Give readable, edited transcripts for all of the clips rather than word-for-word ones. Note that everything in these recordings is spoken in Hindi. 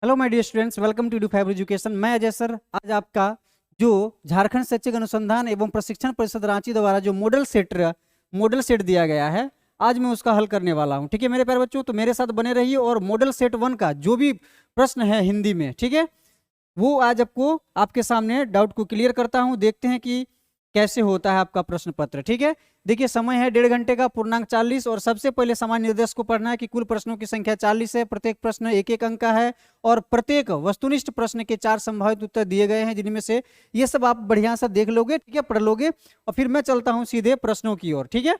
Hello my dear students, welcome to डू5 एजुकेशन। मैं अजय सर आज आपका जो झारखंड शैक्षिक अनुसंधान एवं प्रशिक्षण परिषद रांची द्वारा जो मॉडल सेट दिया गया है, आज मैं उसका हल करने वाला हूं। ठीक है मेरे प्यारे बच्चों, तो मेरे साथ बने रहिए और मॉडल सेट 1 का जो भी प्रश्न है हिंदी में, ठीक है, वो आज आपको आपके सामने डाउट को क्लियर करता हूं। देखते हैं कि कैसे होता है आपका प्रश्न पत्र। ठीक है, देखिए समय है 1.5 घंटे का, पूर्णांक 40। और सबसे पहले सामान्य निर्देश को पढ़ना है कि कुल प्रश्नों की संख्या 40 है, प्रत्येक प्रश्न 1-1 अंक का है और प्रत्येक वस्तुनिष्ठ प्रश्न के 4 संभावित उत्तर दिए गए हैं, जिनमें से ये सब आप बढ़िया सा देख लोगे, ठीक है, पढ़ लोगे। और फिर मैं चलता हूं सीधे प्रश्नों की ओर। ठीक है,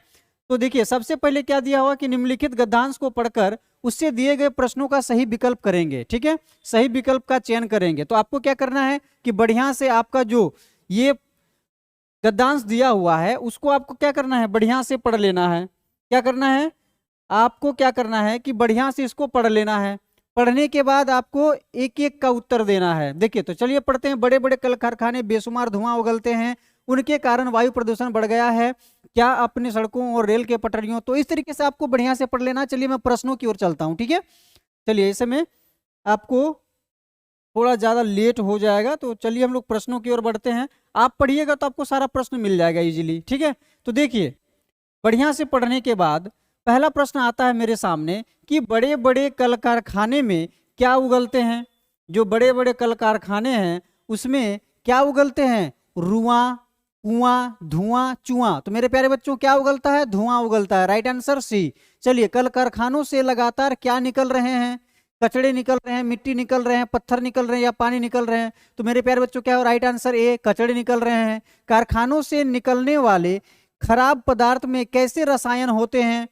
तो देखिए सबसे पहले क्या दिया हुआ कि निम्नलिखित गद्यांश को पढ़कर उससे दिए गए प्रश्नों का सही विकल्प करेंगे। ठीक है, सही विकल्प का चयन करेंगे। तो आपको क्या करना है कि बढ़िया से आपका जो ये गद्यांश दिया हुआ है उसको आपको क्या करना है, बढ़िया से पढ़ लेना है। क्या करना है, आपको क्या करना है कि बढ़िया से इसको पढ़ लेना है। पढ़ने के बाद आपको एक एक का उत्तर देना है। देखिए तो चलिए पढ़ते हैं। बड़े बड़े कल कारखाने बेशुमार धुआं उगलते हैं, उनके कारण वायु प्रदूषण बढ़ गया है, क्या अपने सड़कों और रेल के पटरियों। तो इस तरीके से आपको बढ़िया से पढ़ लेना। चलिए मैं प्रश्नों की ओर चलता हूँ। ठीक है, चलिए इस समय आपको थोड़ा ज़्यादा लेट हो जाएगा, तो चलिए हम लोग प्रश्नों की ओर बढ़ते हैं। आप पढ़िएगा तो आपको सारा प्रश्न मिल जाएगा इजीली। ठीक है, तो देखिए बढ़िया से पढ़ने के बाद पहला प्रश्न आता है मेरे सामने कि बड़े बड़े कल कारखाने में क्या उगलते हैं। जो बड़े बड़े कल कारखाने हैं उसमें क्या उगलते हैं, रुआं, कुआं, धुआं, चुआं। तो मेरे प्यारे बच्चों क्या उगलता है, धुआं उगलता है। Right answer C. चलिए कल कारखानों से लगातार क्या निकल रहे हैं, कचड़े निकल रहे हैं, मिट्टी निकल रहे हैं, पत्थर निकल रहे हैं या पानी निकल रहे हैं। तो मेरे प्यारे बच्चों क्या हो, राइट आंसर ए, कचड़े निकल रहे हैं। कारखानों से निकलने वाले खराब पदार्थ में कैसे रसायन होते हैं।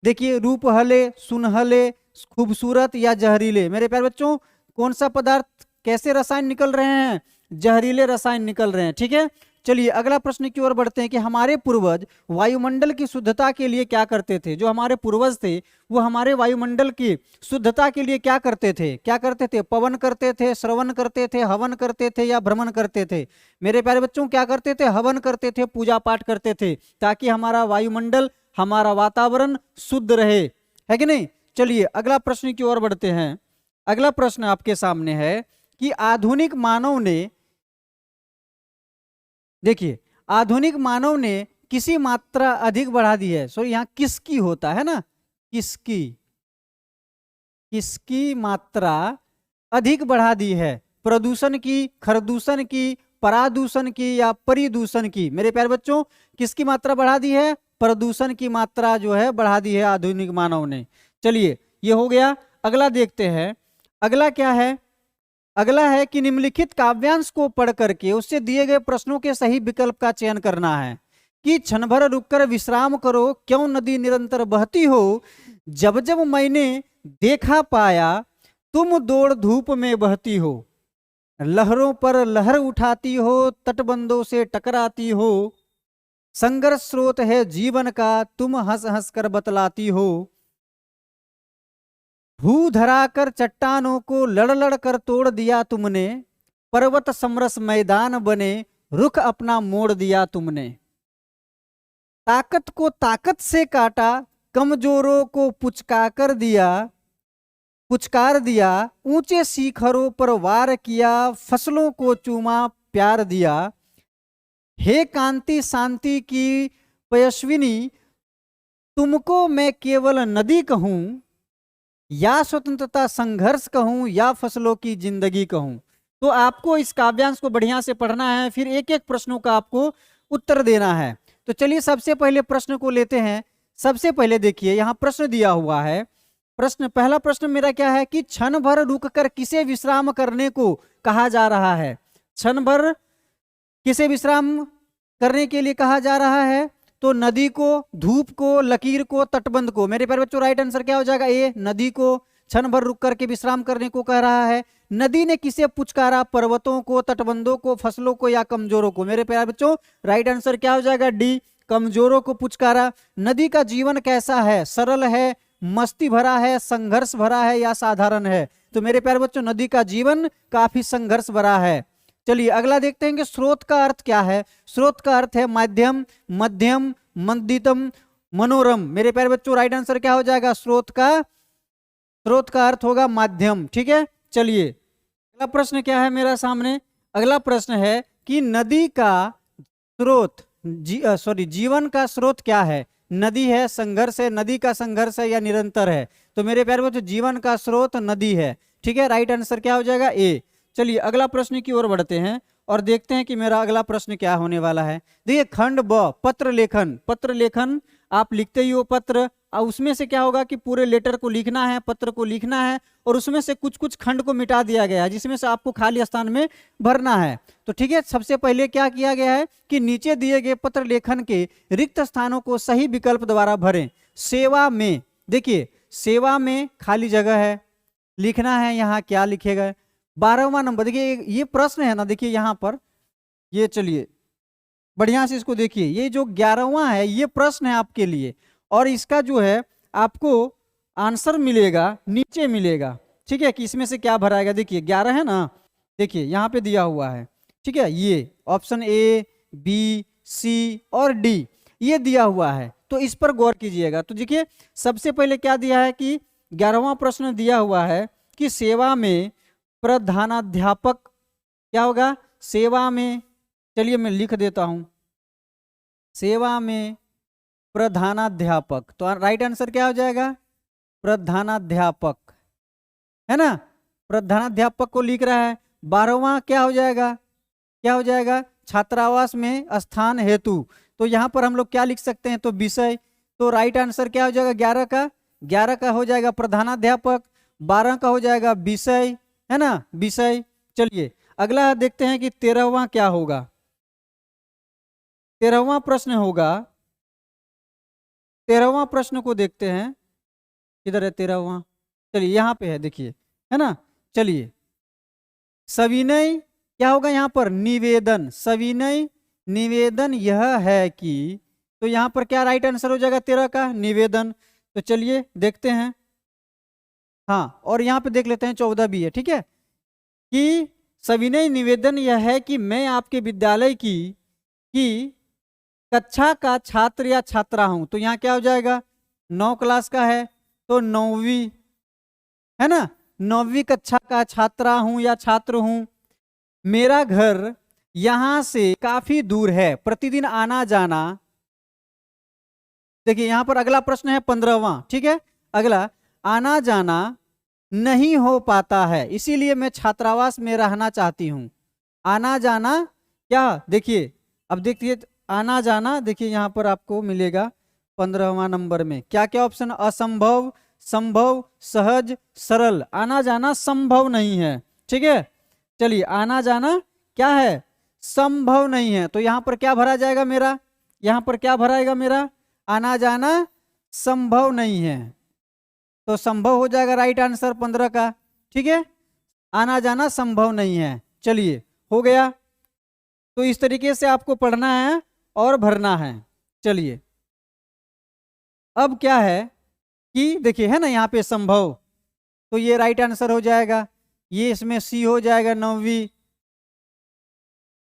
देखिए रूपहले, सुनहले, खूबसूरत या जहरीले। मेरे प्यारे बच्चों कौन सा पदार्थ, कैसे रसायन निकल रहे हैं, जहरीले रसायन निकल रहे हैं। ठीक है, चलिए अगला प्रश्न की ओर बढ़ते हैं कि हमारे पूर्वज वायुमंडल की शुद्धता के लिए क्या करते थे। जो हमारे पूर्वज थे वो हमारे वायुमंडल की शुद्धता के लिए क्या करते थे, क्या करते थे, पवन करते थे, श्रवण करते थे, हवन करते थे या भ्रमण करते थे। मेरे प्यारे बच्चों क्या करते थे, हवन करते थे, पूजा पाठ करते थे, ताकि हमारा वायुमंडल, हमारा वातावरण शुद्ध रहे, है कि नहीं। चलिए अगला प्रश्न की ओर बढ़ते हैं। अगला प्रश्न आपके सामने है कि आधुनिक मानव ने, देखिए आधुनिक मानव ने किसी मात्रा अधिक बढ़ा दी है। सॉरी यहाँ किसकी होता है ना, किसकी, किसकी मात्रा अधिक बढ़ा दी है, प्रदूषण की, खरदूषण की, परादूषण की या परिदूषण की। मेरे प्यारे बच्चों किसकी मात्रा बढ़ा दी है, प्रदूषण की मात्रा जो है बढ़ा दी है आधुनिक मानव ने। चलिए ये हो गया। अगला देखते हैं, अगला क्या है, अगला है कि निम्नलिखित काव्यांश को पढ़ करके उससे दिए गए प्रश्नों के सही विकल्प का चयन करना है। कि क्षण भर रुककर विश्राम करो, क्यों नदी निरंतर बहती हो, जब जब मैंने देखा पाया तुम दौड़ धूप में बहती हो, लहरों पर लहर उठाती हो, तटबंधों से टकराती हो, संघर्ष स्रोत है जीवन का, तुम हंस हंस कर बतलाती हो, भू धराकर चट्टानों को लड़ लड़ कर तोड़ दिया तुमने, पर्वत समरस मैदान बने, रुख अपना मोड़ दिया तुमने, ताकत को ताकत से काटा, कमजोरों को पुचकार दिया, ऊंचे शिखरों पर वार किया, फसलों को चूमा प्यार दिया, हे कांति शांति की पयस्विनी, तुमको मैं केवल नदी कहूं, या स्वतंत्रता संघर्ष कहूं, या फसलों की जिंदगी कहूं। तो आपको इस काव्यांश को बढ़िया से पढ़ना है, फिर एक एक प्रश्नों का आपको उत्तर देना है। तो चलिए सबसे पहले प्रश्न को लेते हैं। सबसे पहले देखिए यहाँ प्रश्न दिया हुआ है। प्रश्न, पहला प्रश्न मेरा क्या है कि क्षण भर रुककर किसे विश्राम करने को कहा जा रहा है। क्षण भर किसे विश्राम करने के लिए कहा जा रहा है, तो नदी को, धूप को, लकीर को, तटबंध को। मेरे प्यारे बच्चों राइट आंसर क्या हो जाएगा, ए, नदी को क्षण भर रुक करके विश्राम करने को कह रहा है। नदी ने किसे पुचकारा, पर्वतों को, तटबंधों को, फसलों को या कमजोरों को। मेरे प्यारे बच्चों राइट आंसर क्या हो जाएगा, डी, कमजोरों को पुचकारा। नदी का जीवन कैसा है, सरल है, मस्ती भरा है, संघर्ष भरा है या साधारण है। तो मेरे प्यारे बच्चों नदी का जीवन काफी संघर्ष भरा है। चलिए अगला देखते हैं कि स्रोत का अर्थ क्या है। स्रोत का अर्थ है माध्यम, मध्यम, मंदितम, मनोरम। मेरे प्यारे बच्चों राइट आंसर क्या हो जाएगा, स्रोत का अर्थ होगा माध्यम। ठीक है, चलिए अगला प्रश्न क्या है मेरा सामने। अगला प्रश्न है कि नदी का स्रोत जीवन का स्रोत क्या है। नदी है, संघर्ष है, नदी का संघर्ष है या निरंतर है। तो मेरे प्यारे बच्चों जीवन का स्रोत नदी है। ठीक है, राइट आंसर क्या हो जाएगा ए। चलिए अगला प्रश्न की ओर बढ़ते हैं और देखते हैं कि मेरा अगला प्रश्न क्या होने वाला है। देखिए खंड ब पत्र लेखन। पत्र लेखन आप लिखते ही हो पत्र, और उसमें से क्या होगा कि पूरे लेटर को लिखना है, पत्र को लिखना है, और उसमें से कुछ कुछ खंड को मिटा दिया गया है जिसमें से आपको खाली स्थान में भरना है। तो ठीक है, सबसे पहले क्या किया गया है कि नीचे दिए गए पत्र लेखन के रिक्त स्थानों को सही विकल्प द्वारा भरें। सेवा में, देखिए सेवा में खाली जगह है, लिखना है यहाँ क्या लिखेगा। 12वां नंबर देखिए ये प्रश्न है ना, देखिए यहाँ पर ये, चलिए बढ़िया से इसको देखिए, ये जो 11वां है ये प्रश्न है आपके लिए, और इसका जो है आपको आंसर मिलेगा नीचे मिलेगा। ठीक है, कि इसमें से क्या भराएगा। देखिए 11 है ना, देखिए यहाँ पे दिया हुआ है। ठीक है, ये ऑप्शन ए बी सी और डी ये दिया हुआ है, तो इस पर गौर कीजिएगा। तो देखिए सबसे पहले क्या दिया है कि 11वां प्रश्न दिया हुआ है कि सेवा में प्रधानाध्यापक क्या होगा। सेवा में, चलिए मैं लिख देता हूं, सेवा में प्रधानाध्यापक, तो राइट आंसर क्या हो जाएगा प्रधानाध्यापक, है ना। प्रधानाध्यापक को लिख रहा है। 12वां क्या हो जाएगा, क्या हो जाएगा छात्रावास में स्थान हेतु। तो यहाँ पर हम लोग क्या लिख सकते हैं, तो विषय। तो राइट आंसर क्या हो जाएगा 11 का हो जाएगा प्रधानाध्यापक, 12 का हो जाएगा विषय, है ना, विषय। चलिए अगला देखते हैं कि 13वां क्या होगा। 13वां प्रश्न होगा, 13वां प्रश्न को देखते हैं, किधर है 13वां, चलिए यहाँ पे है, देखिए है ना। चलिए सविनय क्या होगा यहाँ पर, निवेदन। सविनय निवेदन यह है कि, तो यहाँ पर क्या राइट आंसर हो जाएगा 13 का निवेदन। तो चलिए देखते हैं, हाँ, और यहाँ पे देख लेते हैं 14 भी है। ठीक है, कि सविनय निवेदन यह है कि मैं आपके विद्यालय की कक्षा का छात्र या छात्रा हूं। तो यहाँ क्या हो जाएगा 9 क्लास का है, तो 9वीं, है ना, 9वीं कक्षा का छात्रा हूं या छात्र हूं। मेरा घर यहां से काफी दूर है, प्रतिदिन आना जाना। देखिए यहां पर अगला प्रश्न है 15वां। ठीक है, अगला आना जाना नहीं हो पाता है, इसीलिए मैं छात्रावास में रहना चाहती हूं। आना जाना क्या, देखिए अब देखिए आना जाना, देखिए यहां पर आपको मिलेगा 15वां नंबर में क्या क्या ऑप्शन, असंभव, संभव, सहज, सरल। आना जाना संभव नहीं है। ठीक है, चलिए आना जाना क्या है, संभव नहीं है। तो यहां पर क्या भरा जाएगा मेरा, यहां पर क्या भराएगा मेरा, आना जाना संभव नहीं है, तो संभव हो जाएगा राइट आंसर 15 का। ठीक है, आना जाना संभव नहीं है। चलिए हो गया, तो इस तरीके से आपको पढ़ना है और भरना है। चलिए अब क्या है कि देखिए है ना यहाँ पे संभव, तो ये राइट आंसर हो जाएगा, ये इसमें सी हो जाएगा 9वीं।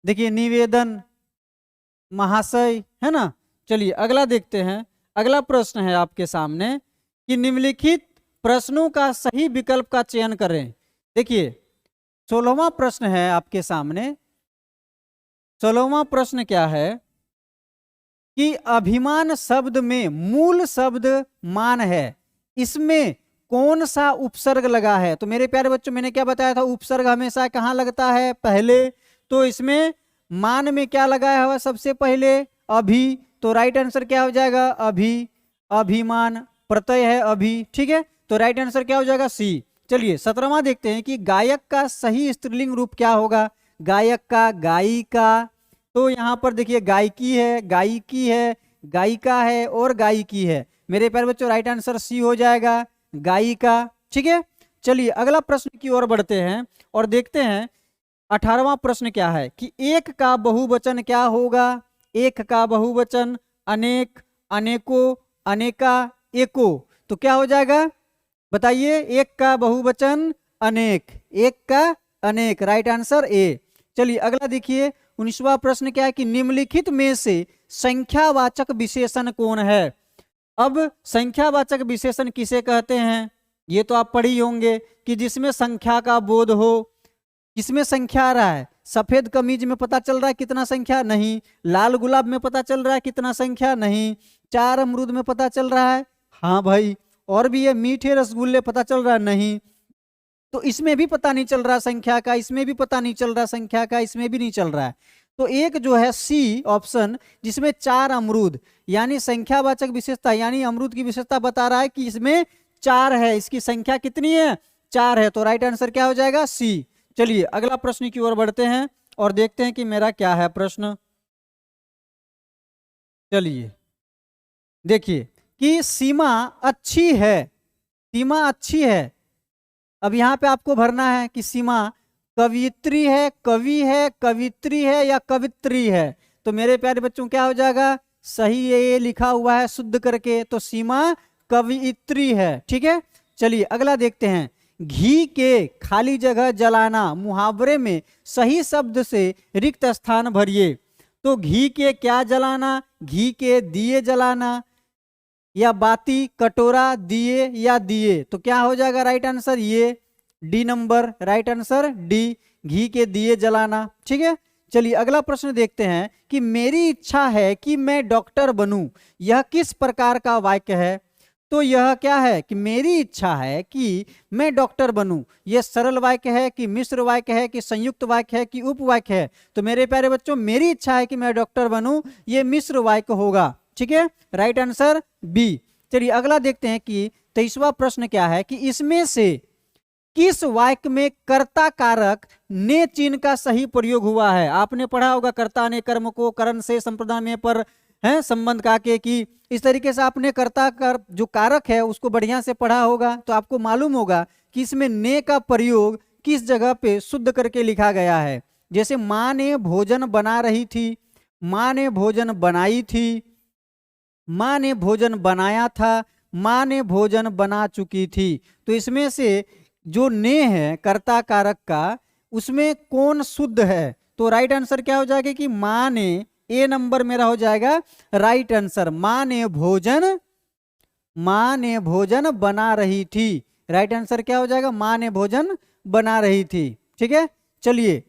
देखिए निवेदन महाशय, है ना। चलिए अगला देखते हैं, अगला प्रश्न है आपके सामने कि निम्नलिखित प्रश्नों का सही विकल्प का चयन करें। देखिए 16वां प्रश्न है आपके सामने। 16वां प्रश्न क्या है कि अभिमान शब्द में मूल शब्द मान है, इसमें कौन सा उपसर्ग लगा है। तो मेरे प्यारे बच्चों मैंने क्या बताया था, उपसर्ग हमेशा कहाँ लगता है, पहले। तो इसमें मान में क्या लगाया हुआ सबसे पहले, अभी। तो राइट आंसर क्या हो जाएगा, अभी, अभिमान, प्रत्यय है अभी। ठीक है, तो राइट आंसर क्या हो जाएगा सी। चलिए 17वां देखते हैं कि गायक का सही स्त्रीलिंग रूप क्या होगा। गायक का, गायिका, तो यहाँ पर देखिए गायकी है, गायिकी है, गायिका है और गायिकी है। मेरे प्यारे बच्चों राइट आंसर सी हो जाएगा, गायिका। ठीक है, चलिए अगला प्रश्न की ओर बढ़ते हैं और देखते हैं 18वां प्रश्न क्या है कि एक का बहुवचन क्या होगा। एक का बहुवचन अनेक, अनेकों, अनेका, एको। तो क्या हो जाएगा बताइए, एक का बहुवचन अनेक, एक का अनेक, राइट आंसर ए। चलिए अगला देखिए 19वां प्रश्न क्या है कि निम्नलिखित में से संख्यावाचक विशेषण कौन है। अब संख्यावाचक विशेषण किसे कहते हैं, ये तो आप पढ़े ही होंगे कि जिसमें संख्या का बोध हो। किसमें संख्या आ रहा है? सफेद कमीज में पता चल रहा है कितना संख्या? नहीं। लाल गुलाब में पता चल रहा है कितना संख्या? नहीं। 4 अमरूद में पता चल रहा है? हाँ भाई। और भी ये मीठे रसगुल्ले पता चल रहा है? नहीं। तो इसमें भी पता नहीं चल रहा संख्या का, इसमें भी पता नहीं चल रहा संख्या का, इसमें भी नहीं चल रहा है। तो एक जो है सी ऑप्शन, जिसमें 4 अमरूद यानी संख्यावाचक विशेषता यानी अमरूद की विशेषता बता रहा है कि इसमें 4 है, इसकी संख्या कितनी है? 4 है। तो राइट आंसर क्या हो जाएगा? सी। चलिए अगला प्रश्न की ओर बढ़ते हैं और देखते हैं कि मेरा क्या है प्रश्न। चलिए देखिए कि सीमा अच्छी है, सीमा अच्छी है। अब यहाँ पे आपको भरना है कि सीमा कवियत्री है, कवि है, कवित्री है या कवित्री है। तो मेरे प्यारे बच्चों क्या हो जाएगा? सही है, ये लिखा हुआ है शुद्ध करके, तो सीमा कवियत्री है। ठीक है, चलिए अगला देखते हैं। घी के खाली जगह जलाना, मुहावरे में सही शब्द से रिक्त स्थान भरिए। तो घी के क्या जलाना? घी के दिए जलाना या बाती, कटोरा, दिए या दिए। तो क्या हो जाएगा राइट आंसर? ये D number, right answer D, घी के दिए जलाना। ठीक है, चलिए अगला प्रश्न देखते हैं कि मेरी इच्छा है कि मैं डॉक्टर बनूं, यह किस प्रकार का वाक्य है? तो यह क्या है कि मेरी इच्छा है कि मैं डॉक्टर बनूं। यह सरल वाक्य है कि मिश्र वाक्य है कि संयुक्त वाक्य है कि उपवाक्य है? तो मेरे प्यारे बच्चों, मेरी इच्छा है कि मैं डॉक्टर बनूं, ये मिश्र वाक्य होगा। ठीक है, राइट आंसर बी। चलिए अगला देखते हैं कि 23वां प्रश्न क्या है कि इसमें से किस वाक्य में कर्ता कारक ने चिन्ह का सही प्रयोग हुआ है? आपने पढ़ा होगा कर्ता ने कर्म को करण से संप्रदाय में पर है संबंध का के की, इस तरीके से आपने कर्ता कर जो कारक है उसको बढ़िया से पढ़ा होगा। तो आपको मालूम होगा कि इसमें ने का प्रयोग किस जगह पे शुद्ध करके लिखा गया है। जैसे माँ ने भोजन बना रही थी, माँ ने भोजन बनाई थी, माँ ने भोजन बनाया था, माँ ने भोजन बना चुकी थी। तो इसमें से जो ने है कर्ता कारक का, उसमें कौन शुद्ध है? तो राइट आंसर क्या हो जाएगा कि माँ ने, ए नंबर मेरा हो जाएगा राइट आंसर। माँ ने भोजन बना रही थी। राइट आंसर क्या हो जाएगा? माँ ने भोजन बना रही थी। ठीक है, चलिए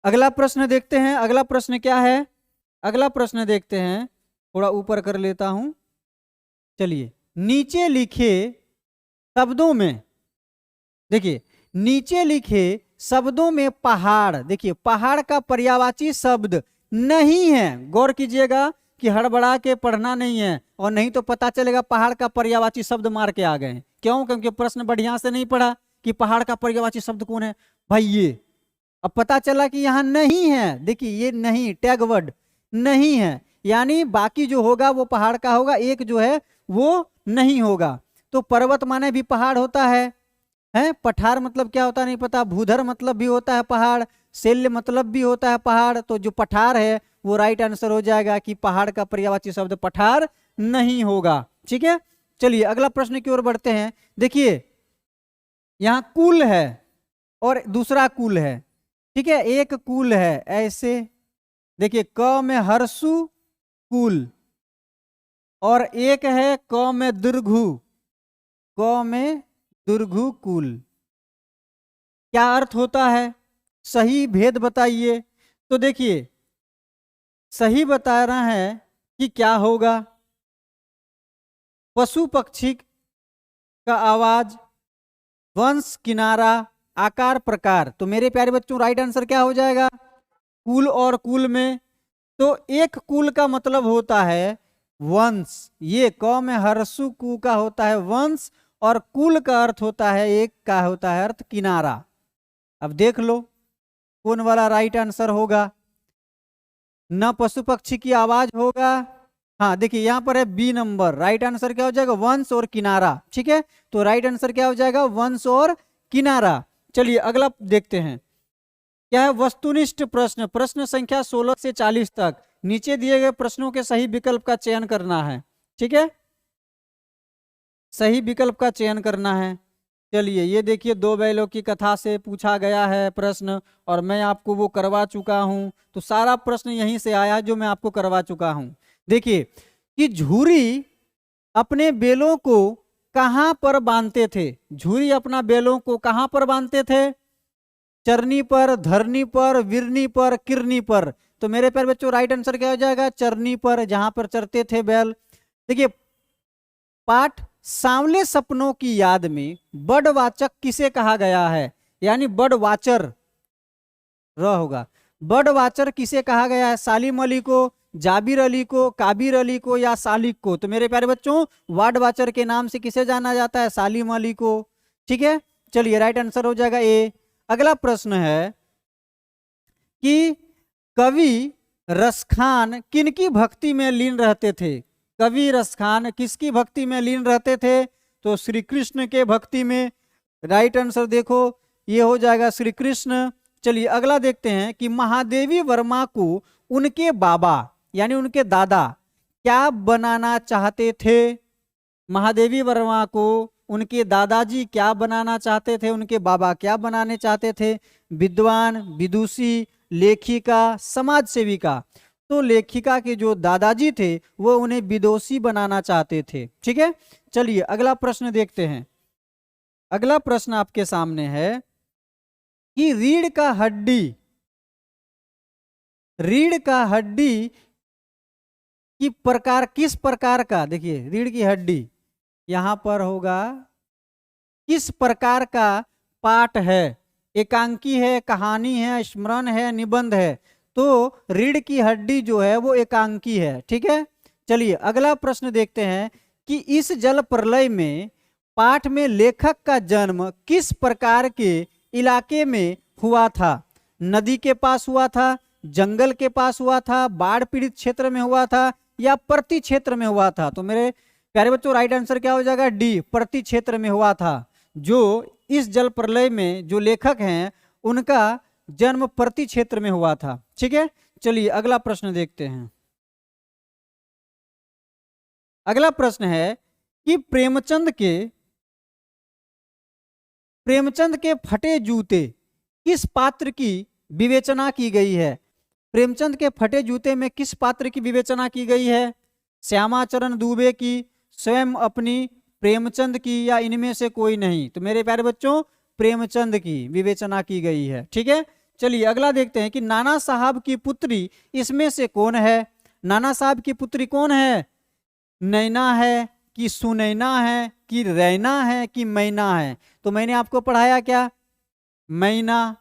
अगला प्रश्न देखते हैं। अगला प्रश्न क्या है? अगला प्रश्न देखते हैं, थोड़ा ऊपर कर लेता हूं। चलिए नीचे लिखे शब्दों में, देखिए नीचे लिखे शब्दों में पहाड़, देखिए पहाड़ का पर्यायवाची शब्द नहीं है। गौर कीजिएगा कि हड़बड़ा के पढ़ना नहीं है, और नहीं तो पता चलेगा पहाड़ का पर्यायवाची शब्द मार के आ गए। क्यों? क्योंकि प्रश्न बढ़िया से नहीं पढ़ा कि पहाड़ का पर्यायवाची शब्द कौन है भाई। ये अब पता चला कि यहाँ नहीं है। देखिए ये नहीं, टैग वर्ड नहीं है, यानी बाकी जो होगा वो पहाड़ का होगा, एक जो है वो नहीं होगा। तो पर्वत माने भी पहाड़ होता है, पठार मतलब क्या होता है नहीं पता, भूधर मतलब भी होता है पहाड़, शैल्य मतलब भी होता है पहाड़। तो जो पठार है वो राइट आंसर हो जाएगा कि पहाड़ का पर्यायवाची शब्द पठार नहीं होगा। ठीक है, चलिए अगला प्रश्न की ओर बढ़ते हैं। देखिए यहाँ कुल है और दूसरा कुल है। ठीक है, एक कुल है ऐसे, देखिए क में हर्षु कुल, और एक है क में दीर्घु, क में दीर्घु कुल। क्या अर्थ होता है? सही भेद बताइए। तो देखिए सही बता रहा है कि क्या होगा, पशु पक्षी का आवाज, वंश, किनारा, आकार, प्रकार। तो मेरे प्यारे बच्चों राइट आंसर क्या हो जाएगा? कुल और कुल में। तो एक कुल का मतलब होता है वंश, ये क में हर्षु कु का होता है वंश, और कुल का अर्थ होता है एक का होता है अर्थ किनारा। अब देख लो कौन वाला राइट आंसर होगा। न पशु पक्षी की आवाज होगा, हाँ देखिए यहाँ पर है बी नंबर, राइट आंसर क्या हो जाएगा? वंश और किनारा। ठीक है, तो राइट आंसर क्या हो जाएगा? वंश और किनारा। चलिए अगला देखते हैं क्या है। वस्तुनिष्ठ प्रश्न, प्रश्न संख्या 16 से 40 तक, नीचे दिए गए प्रश्नों के सही विकल्प का चयन करना है। ठीक है, सही विकल्प का चयन करना है। चलिए ये देखिए, 2 बैलों की कथा से पूछा गया है प्रश्न, और मैं आपको वो करवा चुका हूं। तो सारा प्रश्न यहीं से आया जो मैं आपको करवा चुका हूं। देखिए कि झूरी अपने बेलों को कहां पर बांधते थे? झूरी अपना बैलों को कहां पर बांधते थे? चरनी पर, धरनी पर, विरनी पर, किरनी पर। तो मेरे प्यारे बच्चों राइट आंसर क्या हो जाएगा? चरनी पर, जहां पर चरते थे बैल। देखिए पाठ सांवले सपनों की याद में बर्डवाचक किसे कहा गया है? यानी बर्ड वाचर होगा। बर्ड वाचर किसे कहा गया है? सालिम अली को, जाबिर अली को, काबिर अली को या सालिक को? तो मेरे प्यारे बच्चों बर्ड वाचर के नाम से किसे जाना जाता है? सालिम अली को। ठीक है, चलिए राइट आंसर हो जाएगा ए। अगला प्रश्न है कि कवि रसखान किनकी भक्ति में लीन रहते थे? कवि रसखान किसकी भक्ति में लीन रहते थे? तो श्री कृष्ण के भक्ति में। राइट आंसर देखो ये हो जाएगा श्री कृष्ण। चलिए अगला देखते हैं कि महादेवी वर्मा को उनके बाबा यानी उनके दादा क्या बनाना चाहते थे? महादेवी वर्मा को उनके दादाजी क्या बनाना चाहते थे? उनके बाबा क्या बनाने चाहते थे? विद्वान, विदुषी, लेखिका, समाज सेविका। तो लेखिका के जो दादाजी थे वो उन्हें विदुषी बनाना चाहते थे। ठीक है, चलिए अगला प्रश्न देखते हैं। अगला प्रश्न आपके सामने है कि रीढ़ का हड्डी की प्रकार किस प्रकार का? देखिए रीढ़ की हड्डी यहां पर होगा, किस प्रकार का पाठ है? एकांकी है, कहानी है, स्मरण है, निबंध है? तो रीढ़ की हड्डी जो है वो एकांकी है। ठीक है, चलिए अगला प्रश्न देखते हैं कि इस जल प्रलय में पाठ में लेखक का जन्म किस प्रकार के इलाके में हुआ था? नदी के पास हुआ था, जंगल के पास हुआ था, बाढ़ पीड़ित क्षेत्र में हुआ था या प्रति क्षेत्र में हुआ था? तो मेरे प्यारे बच्चों राइट आंसर क्या हो जाएगा? डी, प्रति क्षेत्र में हुआ था। जो इस जल प्रलय में जो लेखक हैं उनका जन्म प्रति क्षेत्र में हुआ था। ठीक है, चलिए अगला प्रश्न देखते हैं। अगला प्रश्न है कि प्रेमचंद के फटे जूते किस पात्र की विवेचना की गई है? प्रेमचंद के फटे जूते में किस पात्र की विवेचना की गई है? श्यामाचरण दुबे की, स्वयं अपनी, प्रेमचंद की या इनमें से कोई नहीं? तो मेरे प्यारे बच्चों प्रेमचंद की विवेचना की गई है। ठीक है, चलिए अगला देखते हैं कि नाना साहब की पुत्री इसमें से कौन है? नाना साहब की पुत्री कौन है? नैना है कि सुनैना है कि रैना है कि मैना है? तो मैंने आपको पढ़ाया क्या? मैना।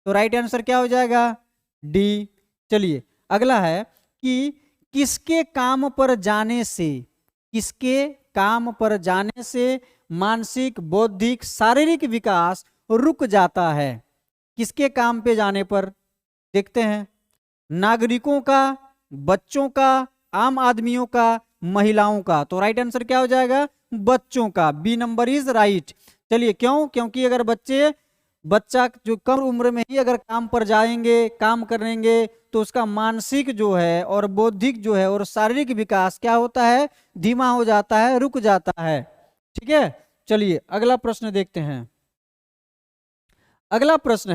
तो राइट आंसर क्या हो जाएगा? डी। चलिए अगला है कि किसके काम पर जाने से मानसिक, बौद्धिक, शारीरिक विकास रुक जाता है? किसके काम पे जाने पर? देखते हैं। नागरिकों का, बच्चों का, आम आदमियों का, महिलाओं का? तो राइट आंसर क्या हो जाएगा? बच्चों का। B number is right. चलिए क्यों? क्योंकि अगर बच्चा जो कम उम्र में ही अगर काम पर जाएंगे, काम करेंगे तो उसका मानसिक जो है और बौद्धिक जो है और शारीरिक विकास क्या होता है? धीमा हो जाता है, रुक जाता है। ठीक है, चलिए अगला प्रश्न देखते हैं। अगला प्रश्न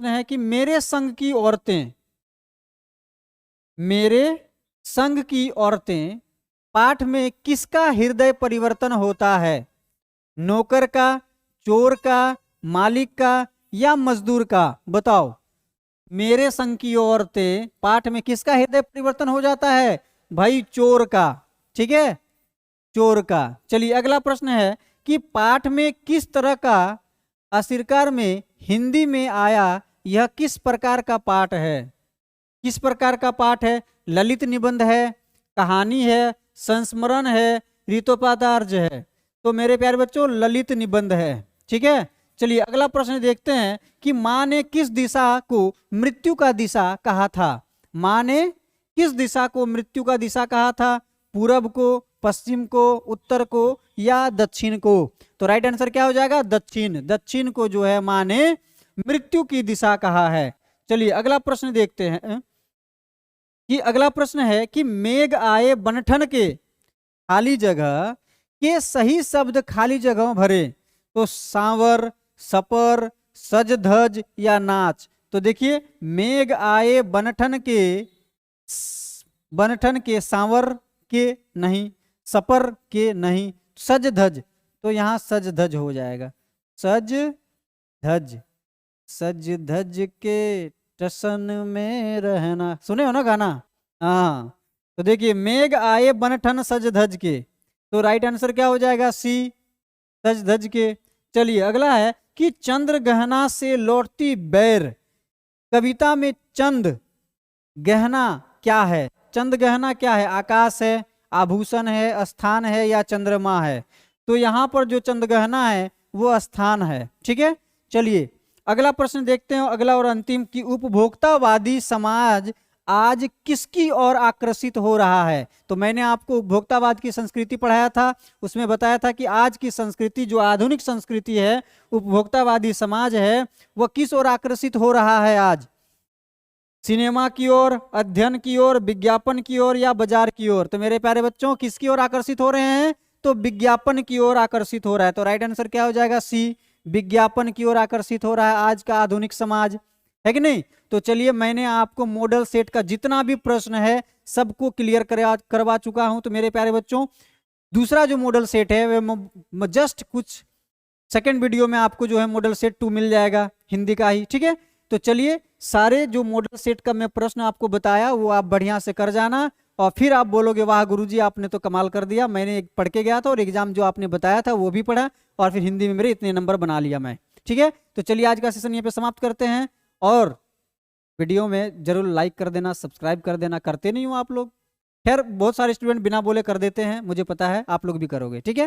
है कि मेरे संग की औरतें पाठ में किसका हृदय परिवर्तन होता है? नौकर का, चोर का, मालिक का या मजदूर का? बताओ। मेरे संग की औरतें पाठ में किसका हृदय परिवर्तन हो जाता है? भाई चोर का। ठीक है, चोर का। चलिए अगला प्रश्न है कि पाठ में किस तरह का आशिरकार में हिंदी में आया, यह किस प्रकार का पाठ है? किस प्रकार का पाठ है? ललित निबंध है, कहानी है, संस्मरण है, ऋतोपादार्ज है? तो मेरे प्यारे बच्चों ललित निबंध है। ठीक है, चलिए अगला प्रश्न देखते हैं कि माँ ने किस दिशा को मृत्यु का दिशा कहा था? माँ ने किस दिशा को मृत्यु का दिशा कहा था? पूरब को, पश्चिम को, उत्तर को या दक्षिण को? तो राइट आंसर क्या हो जाएगा? दक्षिण को जो है माँ ने मृत्यु की दिशा कहा है। चलिए अगला प्रश्न देखते हैं कि अगला प्रश्न है कि मेघ आए बनठन के खाली जगह के सही शब्द खाली जगह भरे। तो सांवर, सपर, सज धज या नाच? तो देखिए मेघ आए बनठन के बनठन के, सांवर के नहीं, सपर के नहीं, सज धज, तो यहाँ सज धज हो जाएगा, सज धज, सज धज के टसन में रहना, सुने हो ना गाना? हाँ, तो देखिए मेघ आए बनठन सज धज के, तो राइट आंसर क्या हो जाएगा? सी, सज धज के। चलिए अगला है कि चंद्र गहना से लौटती बैर, कविता में चंद गहना क्या है? चंद गहना क्या है? आकाश है, आभूषण है, स्थान है या चंद्रमा है? तो यहाँ पर जो चंद गहना है वो स्थान है। ठीक है, चलिए अगला प्रश्न देखते हैं, अगला और अंतिम, कि उपभोक्तावादी समाज आज किसकी ओर आकर्षित हो रहा है? तो मैंने आपको उपभोक्तावाद की संस्कृति पढ़ाया था, उसमें बताया था कि आज की संस्कृति, जो आधुनिक संस्कृति है, उपभोक्तावादी समाज है, वह किस ओर आकर्षित हो रहा है आज? सिनेमा की ओर, अध्ययन की ओर, विज्ञापन की ओर या बाजार की ओर? तो मेरे प्यारे बच्चों किसकी ओर आकर्षित हो रहे हैं? तो विज्ञापन की ओर आकर्षित हो रहा है। तो राइट आंसर क्या हो जाएगा? सी, विज्ञापन की ओर आकर्षित हो रहा है आज का आधुनिक समाज, है कि नहीं? तो चलिए मैंने आपको मॉडल सेट का जितना भी प्रश्न है सबको क्लियर करवा चुका हूं। तो मेरे प्यारे बच्चों दूसरा जो मॉडल सेट है वो जस्ट कुछ सेकंड वीडियो में आपको जो है मॉडल सेट 2 मिल जाएगा, हिंदी का ही। ठीक है, तो चलिए सारे जो मॉडल सेट का मैं प्रश्न आपको बताया वो आप बढ़िया से कर जाना, और फिर आप बोलोगे वाह गुरुजी आपने तो कमाल कर दिया, मैंने पढ़ के गया था और एग्जाम जो आपने बताया था वो भी पढ़ा, और फिर हिंदी में मेरे इतने नंबर बना लिया मैं। ठीक है, तो चलिए आज का सेशन यहाँ पे समाप्त करते हैं, और वीडियो में जरूर लाइक कर देना, सब्सक्राइब कर देना, करते नहीं हो आप लोग, खैर बहुत सारे स्टूडेंट बिना बोले कर देते हैं, मुझे पता है आप लोग भी करोगे। ठीक है।